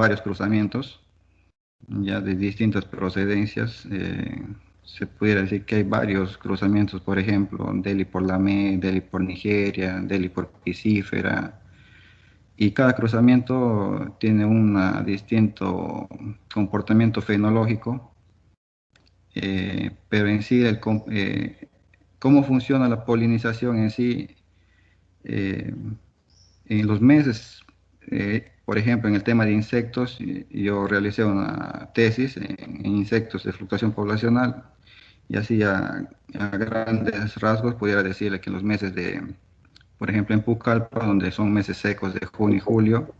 varios cruzamientos, ya de distintas procedencias. Se pudiera decir que hay varios cruzamientos, por ejemplo, Delhi por Lamé, Delhi por Nigeria, Delhi por Pisífera, y cada cruzamiento tiene un distinto comportamiento fenológico, pero en sí cómo funciona la polinización en sí, eh, en los meses, por ejemplo, en el tema de insectos, yo realicé una tesis en insectos de fluctuación poblacional, y así a grandes rasgos pudiera decirle que en los meses por ejemplo, en Pucallpa, donde son meses secos de junio y julio,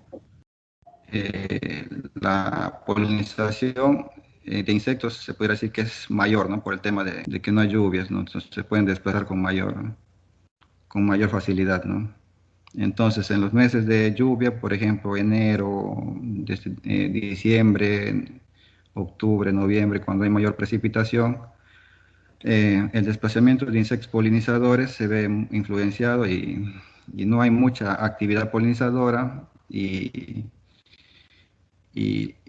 la polinización de insectos se podría decir que es mayor, ¿no? Por el tema de que no hay lluvias, ¿no? Entonces se pueden desplazar con mayor facilidad, ¿no? Entonces, en los meses de lluvia, por ejemplo, enero, diciembre, octubre, noviembre, cuando hay mayor precipitación, el desplazamiento de insectos polinizadores se ve influenciado y no hay mucha actividad polinizadora y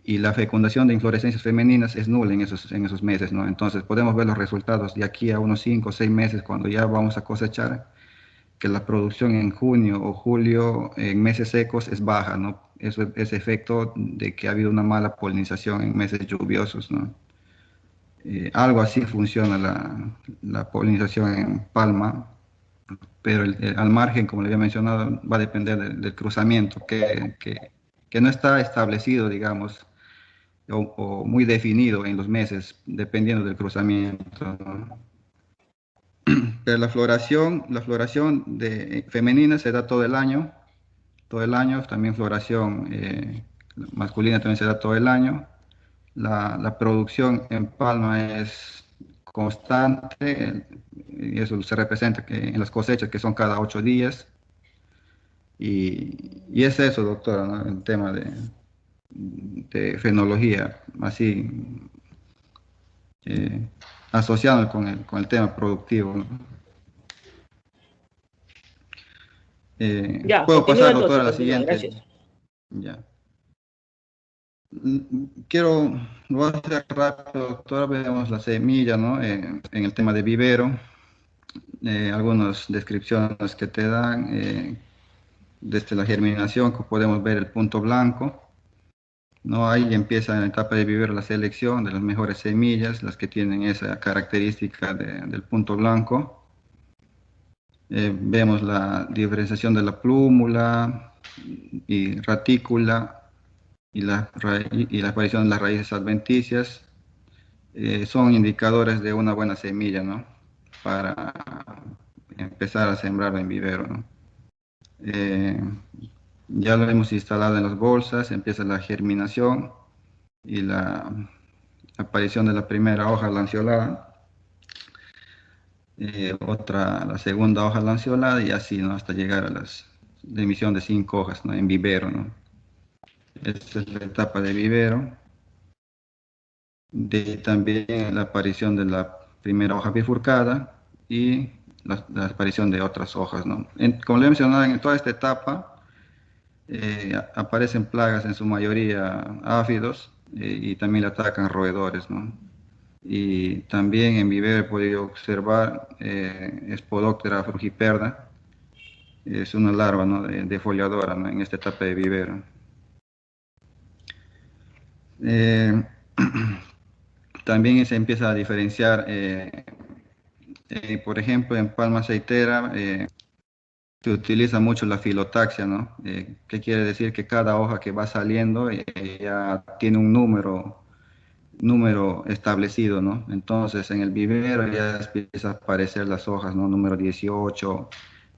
la fecundación de inflorescencias femeninas es nula en esos meses, ¿no? Entonces podemos ver los resultados de aquí a unos 5 o 6 meses cuando ya vamos a cosechar, que la producción en junio o julio, en meses secos, es baja, ¿no? Eso es efecto de que ha habido una mala polinización en meses lluviosos, ¿no? Algo así funciona la polinización en palma, pero al margen, como le había mencionado, va a depender del cruzamiento, que no está establecido, digamos, o muy definido en los meses, dependiendo del cruzamiento, ¿no? Pero la floración femenina se da todo el año, también floración masculina también se da todo el año. La producción en palma es constante, y eso se representa en las cosechas, que son cada 8 días. Y es eso, doctora, ¿no? El tema de fenología, así eh, asociado con el tema productivo, ¿no? Ya, Puedo continúa pasar, entonces, doctora, a la continúa, siguiente. gracias. Ya. Quiero, lo voy a hacer rápido, doctora. Vemos la semilla, ¿no? En el tema de vivero, algunas descripciones que te dan, desde la germinación, que podemos ver el punto blanco, ¿no? Ahí empieza en la etapa de vivero la selección de las mejores semillas, las que tienen esa característica del punto blanco. Vemos la diferenciación de la plúmula y ratícula y la aparición de las raíces adventicias. Son indicadores de una buena semilla, ¿no? Para empezar a sembrar en vivero, ¿no? Eh, ya lo hemos instalado en las bolsas, empieza la germinación y la aparición de la primera hoja lanceolada, la segunda hoja lanceolada, y así, ¿no? Hasta llegar a la emisión de 5 hojas, ¿no? En vivero, ¿no? Esta es la etapa de vivero. También la aparición de la primera hoja bifurcada y la aparición de otras hojas, ¿no? Como le he mencionado, en toda esta etapa aparecen plagas, en su mayoría áfidos, y también le atacan roedores, ¿no? Y también en vivero he podido observar Spodoptera frugiperda, es una larva, ¿no? de foliadora, ¿no? En esta etapa de vivero. Eh, También se empieza a diferenciar, por ejemplo, en palma aceitera se utiliza mucho la filotaxia, ¿no? ¿Qué quiere decir? Que cada hoja que va saliendo ya tiene un número establecido, ¿no? Entonces en el vivero ya empieza a aparecer las hojas, ¿no? Número 18,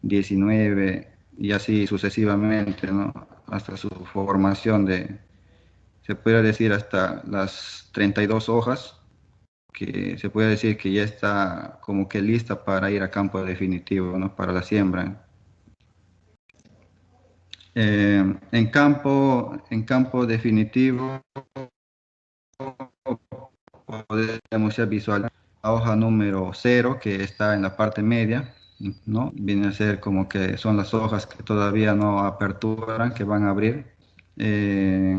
19 y así sucesivamente, ¿no? Hasta su formación se puede decir hasta las 32 hojas, que se puede decir que ya está como que lista para ir a campo definitivo, ¿no? Para la siembra. En campo definitivo podemos ya visualizar la hoja número 0, que está en la parte media, ¿no? Viene a ser como que son las hojas que todavía no aperturan, que van a abrir. Eh,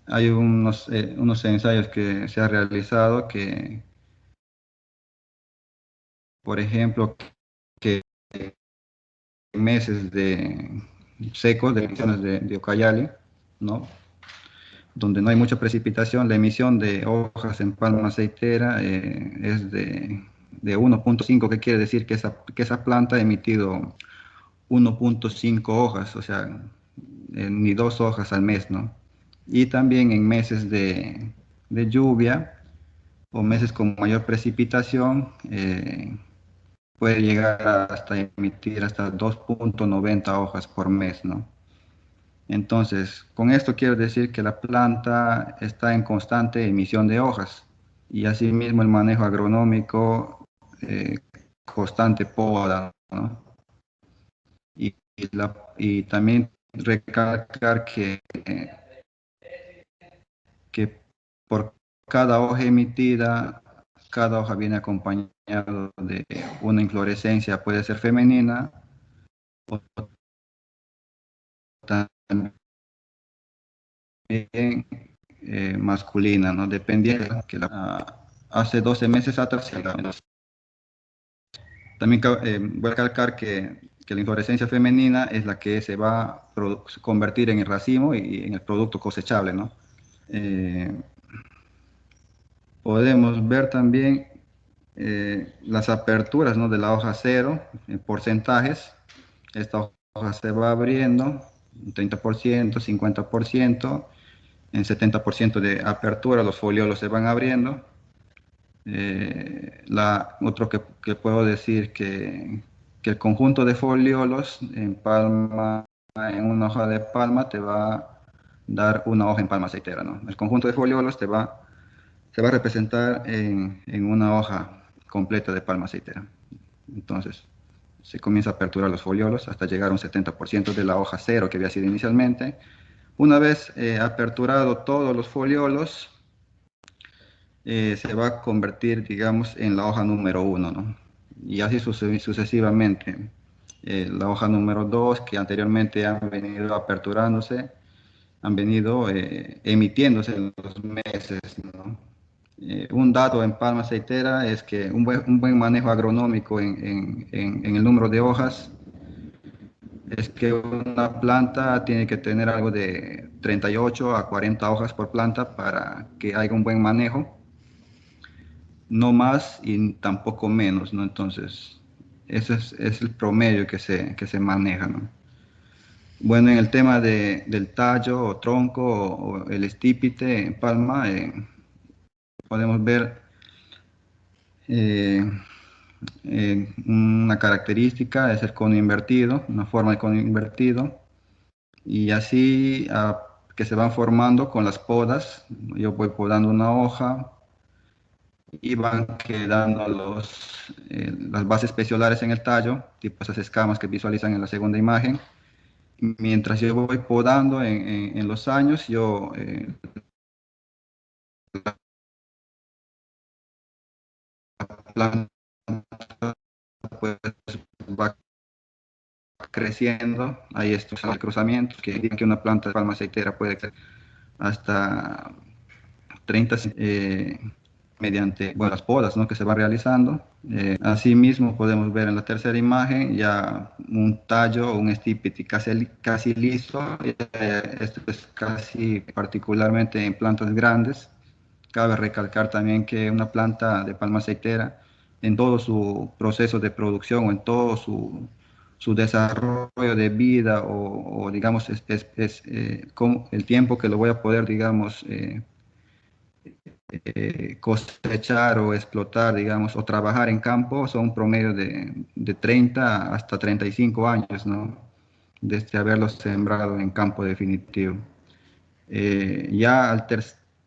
hay unos ensayos que se ha realizado que, por ejemplo, que meses de secos, de emisiones de Ucayali, ¿no? Donde no hay mucha precipitación, la emisión de hojas en palma aceitera es de 1.5, que quiere decir que esa planta ha emitido 1.5 hojas, o sea, ni dos hojas al mes, ¿no? Y también en meses de lluvia o meses con mayor precipitación, puede llegar hasta emitir hasta 2.90 hojas por mes, ¿no? Entonces, con esto quiero decir que la planta está en constante emisión de hojas y asimismo el manejo agronómico, eh, constante poda, ¿no? Y también recalcar que por cada hoja emitida, cada hoja viene acompañado de una inflorescencia, puede ser femenina o también masculina, ¿no? Dependiendo hace 12 meses atrás. También voy a recalcar que la inflorescencia femenina es la que se va a convertir en el racimo y en el producto cosechable, ¿no? Eh, Podemos ver también las aperturas, ¿no?, de la hoja cero en porcentajes. Esta hoja se va abriendo, un 30%, 50%, en 70% de apertura los foliolos se van abriendo. Otro que puedo decir que el conjunto de foliolos en palma, en una hoja de palma, te va a dar una hoja en palma aceitera, ¿no? El conjunto de foliolos se va a representar en una hoja completa de palma aceitera. Entonces, se comienza a aperturar los foliolos hasta llegar a un 70% de la hoja cero que había sido inicialmente. Una vez aperturado todos los foliolos, se va a convertir, digamos, en la hoja número uno, ¿no? Y así sucesivamente. La hoja número dos, que anteriormente han venido aperturándose, han venido emitiéndose en los meses, ¿no? Un dato en palma aceitera es que un buen manejo agronómico en el número de hojas es que una planta tiene que tener algo de 38 a 40 hojas por planta para que haya un buen manejo, no más y tampoco menos, ¿no? Entonces, es el promedio que se maneja, ¿no? Bueno, en el tema del tallo o tronco o el estípite en palma, podemos ver eh, una característica es el cono invertido, una forma de cono invertido, y así que se van formando con las podas. Yo voy podando una hoja y van quedando las bases peciolares en el tallo, tipo esas escamas que visualizan en la segunda imagen. Mientras yo voy podando en los años, la planta pues va creciendo. Hay estos cruzamientos que indican que una planta de palma aceitera puede crecer hasta 30 mediante, bueno, las podas, ¿no?, que se van realizando. Asimismo podemos ver en la tercera imagen ya un tallo o un estípite casi liso. Esto es casi particularmente en plantas grandes. Cabe recalcar también que una planta de palma aceitera, en todo su proceso de producción o en todo su desarrollo de vida o digamos, como el tiempo que lo voy a poder, digamos, cosechar o explotar, digamos, o trabajar en campo, son un promedio de 30 hasta 35 años, ¿no? Desde haberlos sembrado en campo definitivo. Ya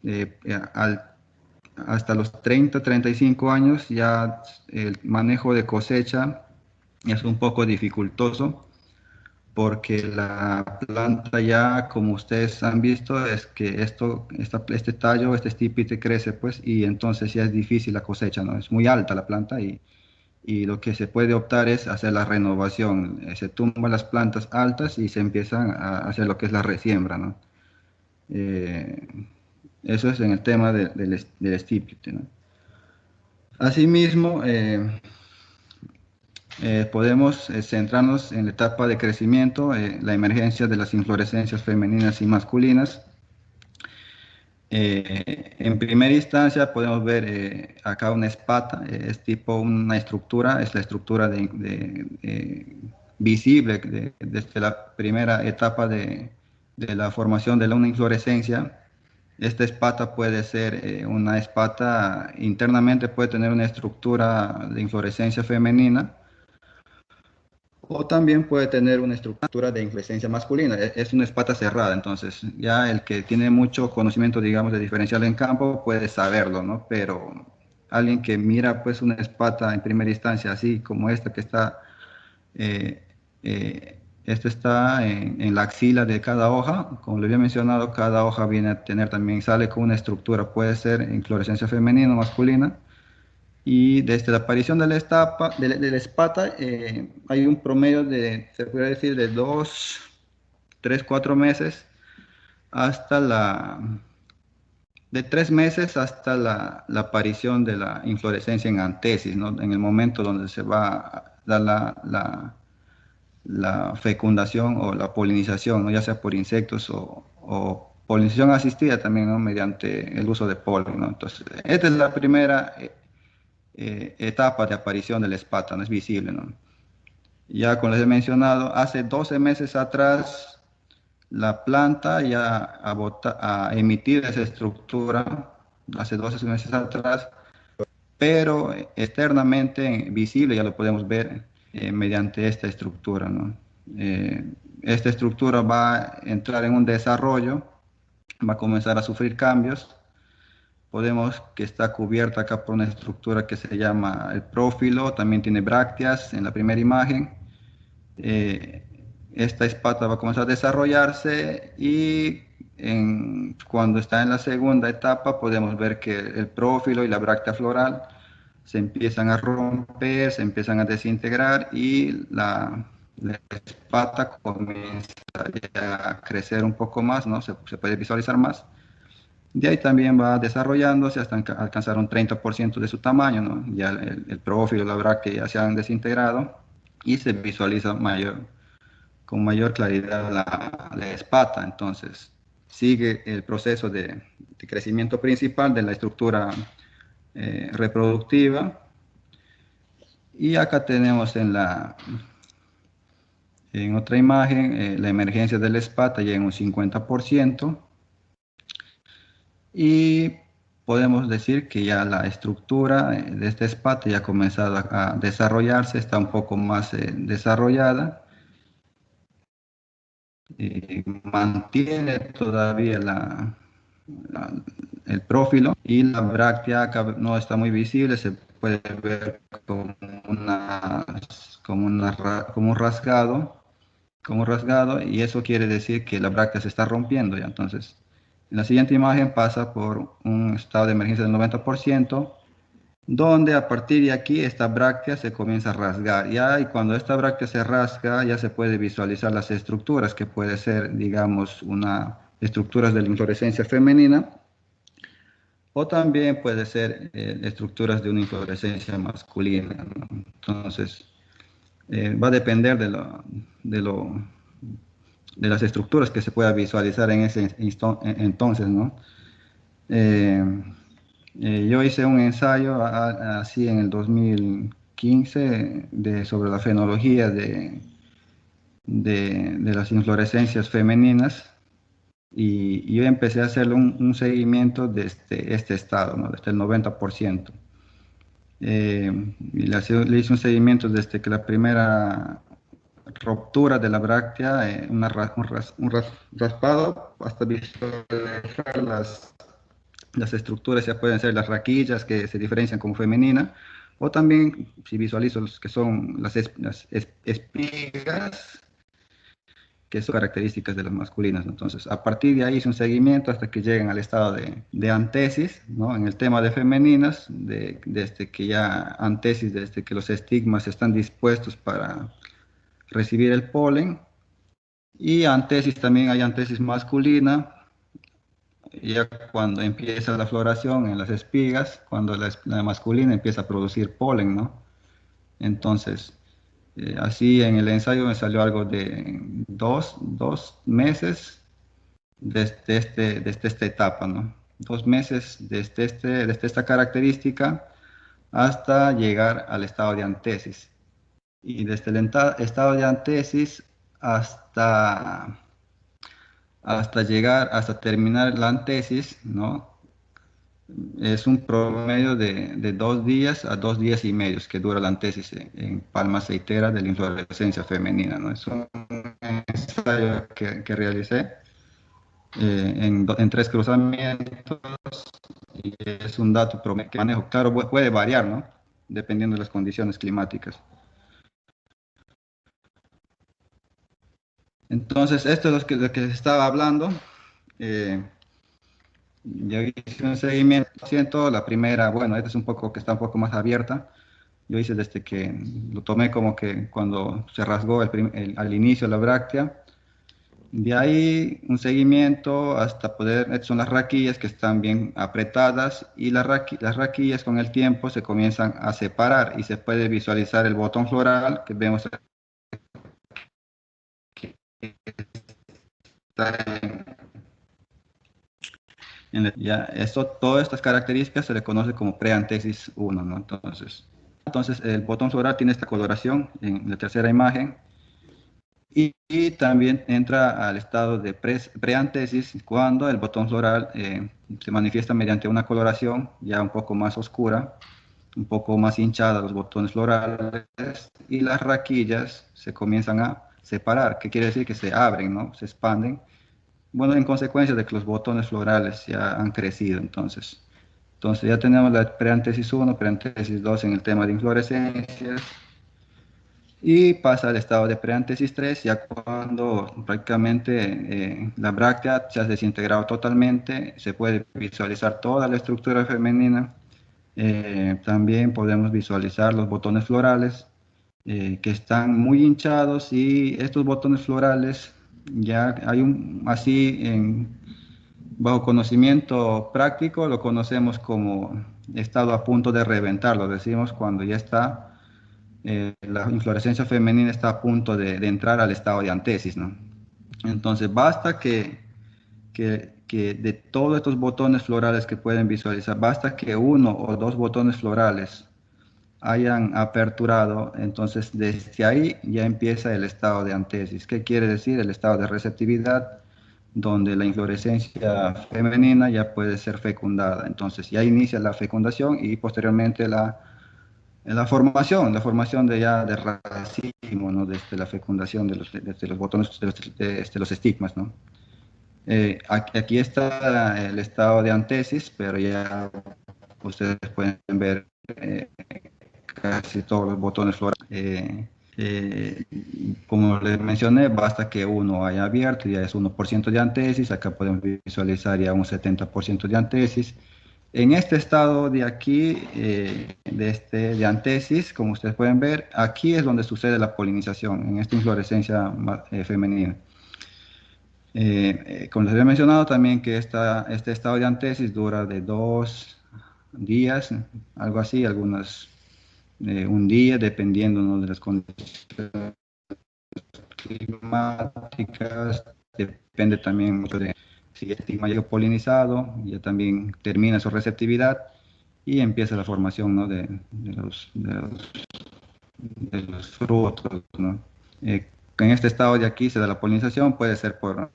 eh, al hasta los 30, 35 años ya el manejo de cosecha es un poco dificultoso porque la planta ya, como ustedes han visto, es que este tallo, este estípite crece, pues, y entonces ya es difícil la cosecha, ¿no? Es muy alta la planta y lo que se puede optar es hacer la renovación. Se tumban las plantas altas y se empiezan a hacer lo que es la resiembra, ¿no? Eso es en el tema del estípite, ¿no? Asimismo, podemos centrarnos en la etapa de crecimiento, la emergencia de las inflorescencias femeninas y masculinas. En primera instancia podemos ver acá una espata, es tipo una estructura, es la estructura visible desde la primera etapa de la formación de una inflorescencia. Esta espata puede ser una espata, internamente puede tener una estructura de inflorescencia femenina, o también puede tener una estructura de inflorescencia masculina. Es una espata cerrada, entonces ya el que tiene mucho conocimiento, digamos, de diferencial en campo puede saberlo, ¿no? Pero alguien que mira pues una espata en primera instancia, así como esta que está, eh, esto está en la axila de cada hoja, como le había mencionado, cada hoja viene a tener también, sale con una estructura, puede ser inflorescencia femenina o masculina. Y desde la aparición de la espata, hay un promedio de, se puede decir, de 2, 3, 4 meses hasta de 3 meses hasta la aparición de la inflorescencia en antesis, ¿no? En el momento donde se va a dar la fecundación o la polinización, ¿no? Ya sea por insectos o polinización asistida también, ¿no? Mediante el uso de polen, ¿no? Entonces, esta es la primera etapa de aparición de la espata, no es visible, ¿no? Ya como les he mencionado, hace 12 meses atrás la planta ya a emitir esa estructura, hace 12 meses atrás, pero externamente visible ya lo podemos ver mediante esta estructura, ¿no? Esta estructura va a entrar en un desarrollo, va a comenzar a sufrir cambios. Podemos que está cubierta acá por una estructura que se llama el prófilo, también tiene brácteas en la primera imagen. Eh, esta espata va a comenzar a desarrollarse y cuando está en la segunda etapa podemos ver que el prófilo y la bráctea floral se empiezan a romper, se empiezan a desintegrar y la espata comienza ya a crecer un poco más, ¿no? Se puede visualizar más. De ahí también va desarrollándose hasta alcanzar un 30% de su tamaño, ¿no? Ya el prófilo, la bráctea ya se han desintegrado y se visualiza con mayor claridad la espata. Entonces, sigue el proceso de crecimiento principal de la estructura reproductiva. Y acá tenemos en otra imagen la emergencia de la espata ya en un 50%. Y podemos decir que ya la estructura de esta espata ya ha comenzado a desarrollarse, está un poco más desarrollada, mantiene todavía el prófilo y la bráctea acá no está muy visible, se puede ver como un rasgado, y eso quiere decir que la bráctea se está rompiendo ya. Entonces, en la siguiente imagen pasa por un estado de emergencia del 90%, donde a partir de aquí esta bráctea se comienza a rasgar. Ya, y cuando esta bráctea se rasga, ya se puede visualizar las estructuras, que puede ser, digamos, estructuras de la inflorescencia femenina, o también puede ser estructuras de una inflorescencia masculina, ¿no? Entonces, va a depender de lo, de las estructuras que se pueda visualizar en ese entonces, ¿no? Eh, yo hice un ensayo así en el 2015 sobre la fenología de las inflorescencias femeninas, y yo empecé a hacerle un seguimiento de este estado, ¿no? Desde el 90%. Y le hice un seguimiento desde que la primera ruptura de la bráctea, raspado, hasta visualizar las estructuras. Ya pueden ser las raquillas que se diferencian como femenina, o también si visualizo los que son las espigas, que son características de las masculinas, ¿no? Entonces, a partir de ahí hice un seguimiento hasta que lleguen al estado de antesis, ¿no? En el tema de femeninas, desde que ya antesis, desde que los estigmas están dispuestos para recibir el polen. Y antesis también hay antesis masculina, ya cuando empieza la floración en las espigas, cuando la masculina empieza a producir polen, ¿no? Entonces, así en el ensayo me salió algo de dos meses desde esta etapa, ¿no? 2 meses desde esta característica hasta llegar al estado de antesis. Y desde el estado de antesis hasta, hasta terminar la antesis, ¿no? Es un promedio de 2 días a 2 días y medio que dura la antesis en palma aceitera de la inflorescencia femenina, ¿no? Es un ensayo que realicé en 3 cruzamientos y es un dato promedio que manejo. Claro, puede variar, ¿no? Dependiendo de las condiciones climáticas. Entonces, esto es lo que estaba hablando. Eh, yo hice un seguimiento, siento la primera, bueno, esta es un poco que está un poco más abierta. Yo hice desde que lo tomé como que cuando se rasgó al inicio la bráctea. De ahí un seguimiento hasta poder, estas son las raquillas que están bien apretadas y las raquillas con el tiempo se comienzan a separar y se puede visualizar el botón floral que vemos aquí. Está ya, todas estas características se le conoce como preantesis 1, ¿no? Entonces, el botón floral tiene esta coloración en la tercera imagen y también entra al estado de preantesis cuando el botón floral se manifiesta mediante una coloración ya un poco más oscura, un poco más hinchada los botones florales y las raquillas se comienzan a separar, que quiere decir que se abren, ¿no? Se expanden. Bueno, en consecuencia de que los botones florales ya han crecido, entonces ya tenemos la preantesis 1, preantesis 2 en el tema de inflorescencias y pasa al estado de preantesis 3 ya cuando prácticamente la bráctea se ha desintegrado totalmente, se puede visualizar toda la estructura femenina, también podemos visualizar los botones florales que están muy hinchados y estos botones florales ya hay así bajo conocimiento práctico lo conocemos como estado a punto de reventar, lo decimos cuando ya está, la inflorescencia femenina está a punto de entrar al estado de antesis, ¿no? Entonces basta que de todos estos botones florales que pueden visualizar, basta que uno o dos botones florales hayan aperturado, entonces desde ahí ya empieza el estado de antesis. ¿Qué quiere decir? El estado de receptividad, donde la inflorescencia femenina ya puede ser fecundada. Entonces ya inicia la fecundación y posteriormente la formación de racimo, ¿no? Desde la fecundación desde los botones, desde los estigmas, ¿no? Aquí está el estado de antesis, pero ya ustedes pueden ver casi todos los botones florales. Eh, Como les mencioné, basta que uno haya abierto, ya es 1% de antesis, acá podemos visualizar ya un 70% de antesis. En este estado de aquí, de antesis, como ustedes pueden ver, aquí es donde sucede la polinización, en esta inflorescencia femenina. Como les había mencionado también que este estado de antesis dura de 2 días, algo así, un día, dependiendo, ¿no? De las condiciones climáticas, depende también mucho de si el estigma llega polinizado, ya también termina su receptividad y empieza la formación, ¿no? De los frutos, ¿no? En este estado de aquí se da la polinización, puede ser por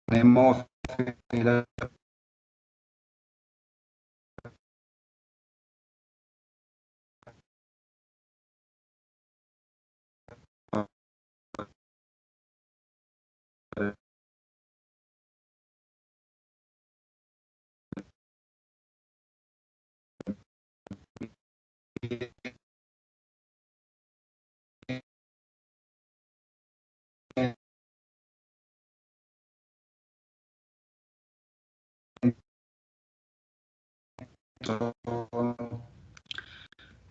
hemófila,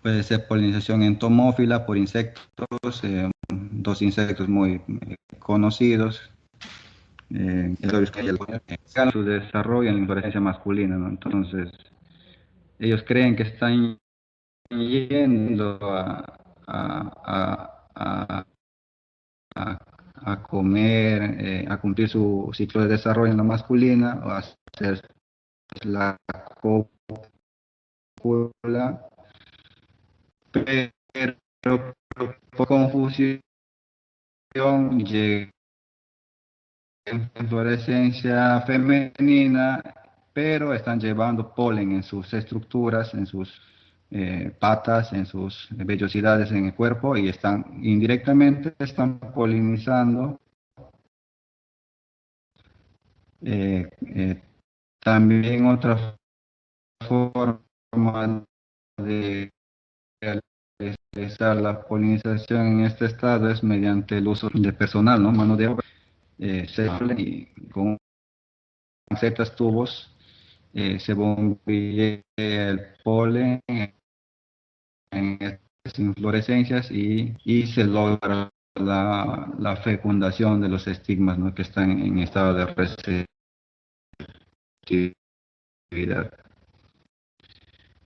puede ser polinización entomófila por insectos, dos insectos muy conocidos, su desarrollo en la inflorescencia masculina, ¿no? Entonces, ellos creen que están yendo a, a comer, a cumplir su ciclo de desarrollo en la masculina, o a hacer la cópula, pero por confusión llega inflorescencia femenina, pero están llevando polen en sus estructuras, en sus patas, en sus vellosidades en el cuerpo, y están indirectamente están polinizando. Eh, eh, También otra forma de realizar la polinización en este estado es mediante el uso de personal, ¿no? Mano de obra, y con ciertos tubos se bombilla el polen en estas inflorescencias y se logra la fecundación de los estigmas, ¿no? Que están en estado de receptividad.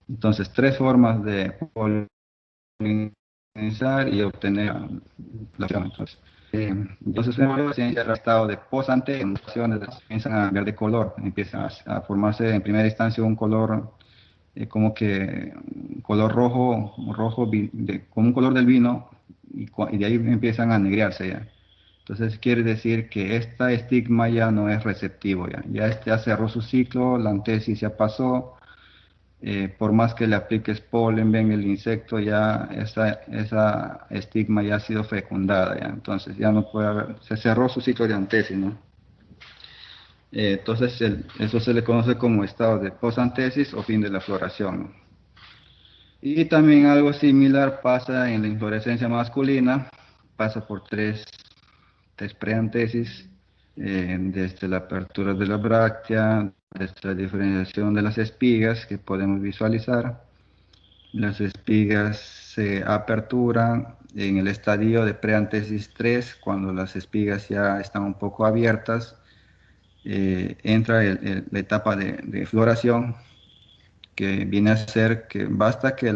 Entonces, tres formas de polinizar y obtener la flor. Entonces, en la ciencia el estado de posante, en mutaciones comienzan a cambiar de color, empieza a formarse en primera instancia un color como que un color rojo, como un color del vino, y de ahí empiezan a negrearse ya. Entonces quiere decir que esta estigma ya no es receptivo, ya este ya cerró su ciclo, la antesis ya pasó, por más que le apliques polen, ven el insecto, ya esa estigma ya ha sido fecundada, ya. Entonces ya no puede haber, se cerró su ciclo de antesis, ¿no? Entonces eso se le conoce como estado de posantesis o fin de la floración, ¿no? Y también algo similar pasa en la inflorescencia masculina, pasa por tres preantesis, desde la apertura de la bráctea, desde la diferenciación de las espigas que podemos visualizar. Las espigas se aperturan en el estadio de preantesis 3, cuando las espigas ya están un poco abiertas, entra la etapa de floración, que viene a ser que basta que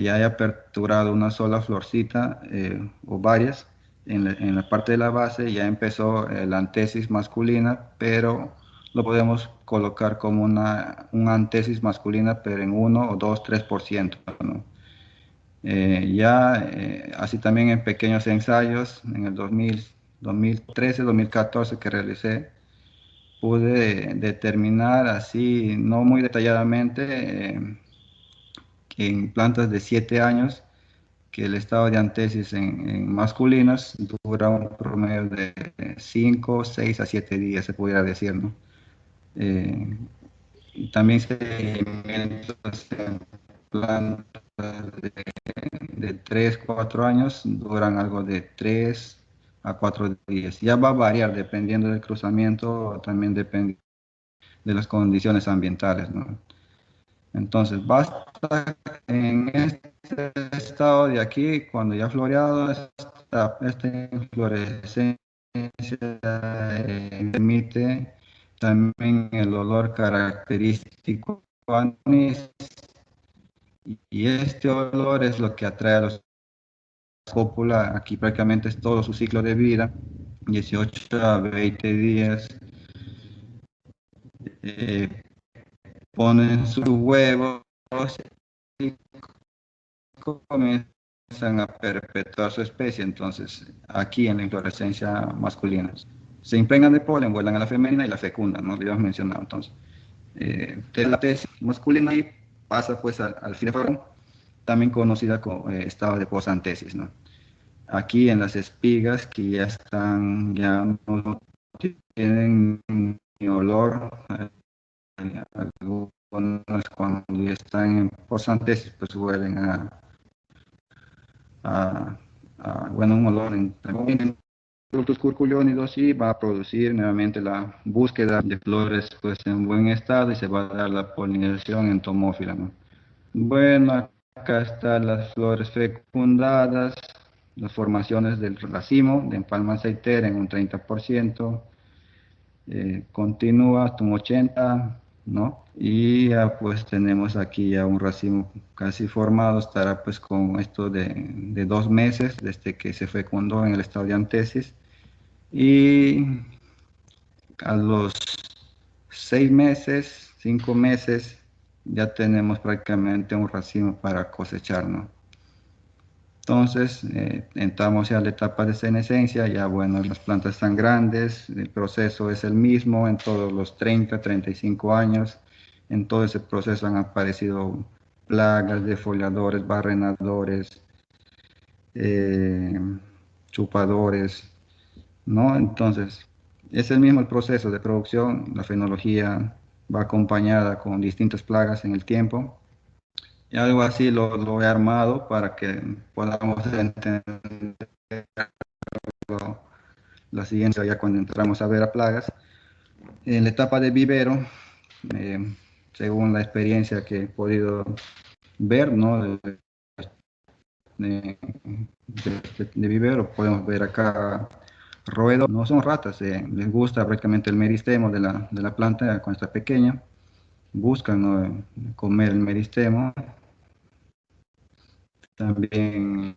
ya haya aperturado una sola florcita o varias en la parte de la base, ya empezó la antesis masculina, pero lo podemos colocar como una antesis masculina, pero en 1 o 2, 3%, ¿no? Así también en pequeños ensayos, en el 2013, 2014 que realicé, pude determinar así, no muy detalladamente, en plantas de 7 años, que el estado de antesis en masculinas dura un promedio de 5, 6 a 7 días, se pudiera decir, ¿no? Eh, y también seguimientos en plantas de 3, 4 años duran algo de 3 a 4 días. Ya va a variar dependiendo del cruzamiento, también depende de las condiciones ambientales, ¿no? Entonces, basta en este estado de aquí, cuando ya ha floreado esta inflorescencia, emite también el olor característico a anís, y este olor es lo que atrae a los cópula. Aquí prácticamente es todo su ciclo de vida, 18 a 20 días, eh, ponen sus huevos y comienzan a perpetuar su especie. Entonces, aquí en la inflorescencia masculina, se impregnan de polen, vuelan a la femenina y la fecundan, ¿no? Lo habíamos mencionado. Entonces, de la tesis masculina y pasa pues al fin de floración, también conocida como estado de posantesis, ¿no? Aquí en las espigas que ya no tienen ni olor, algunos cuando ya están en posantesis pues huelen a, bueno, un olor frutos curculiónidos y va a producir nuevamente la búsqueda de flores pues en buen estado y se va a dar la polinización entomófila, ¿no? Bueno, acá están las flores fecundadas, las formaciones del racimo de empalma aceitera en un 30%, continúa hasta un 80%, ¿no? Y ya pues tenemos aquí ya un racimo casi formado, estará pues con esto de 2 meses desde que se fecundó en el estado de antesis. Y a los 6 meses, 5 meses, ya tenemos prácticamente un racimo para cosechar, ¿no? Entonces, entramos ya a la etapa de senescencia, ya bueno, las plantas están grandes, el proceso es el mismo en todos los 30, 35 años. En todo ese proceso han aparecido plagas, defoliadores, barrenadores, eh, chupadores, ¿no? Entonces, es el mismo el proceso de producción, la fenología va acompañada con distintas plagas en el tiempo. Y algo así lo he armado para que podamos entender la siguiente, ya cuando entramos a ver a plagas. En la etapa de vivero, eh, según la experiencia que he podido ver, ¿no? De- de vivero, podemos ver acá roedores, no son ratas, les gusta prácticamente el meristemo de la planta cuando está pequeña, buscan, ¿no? Comer el meristemo. También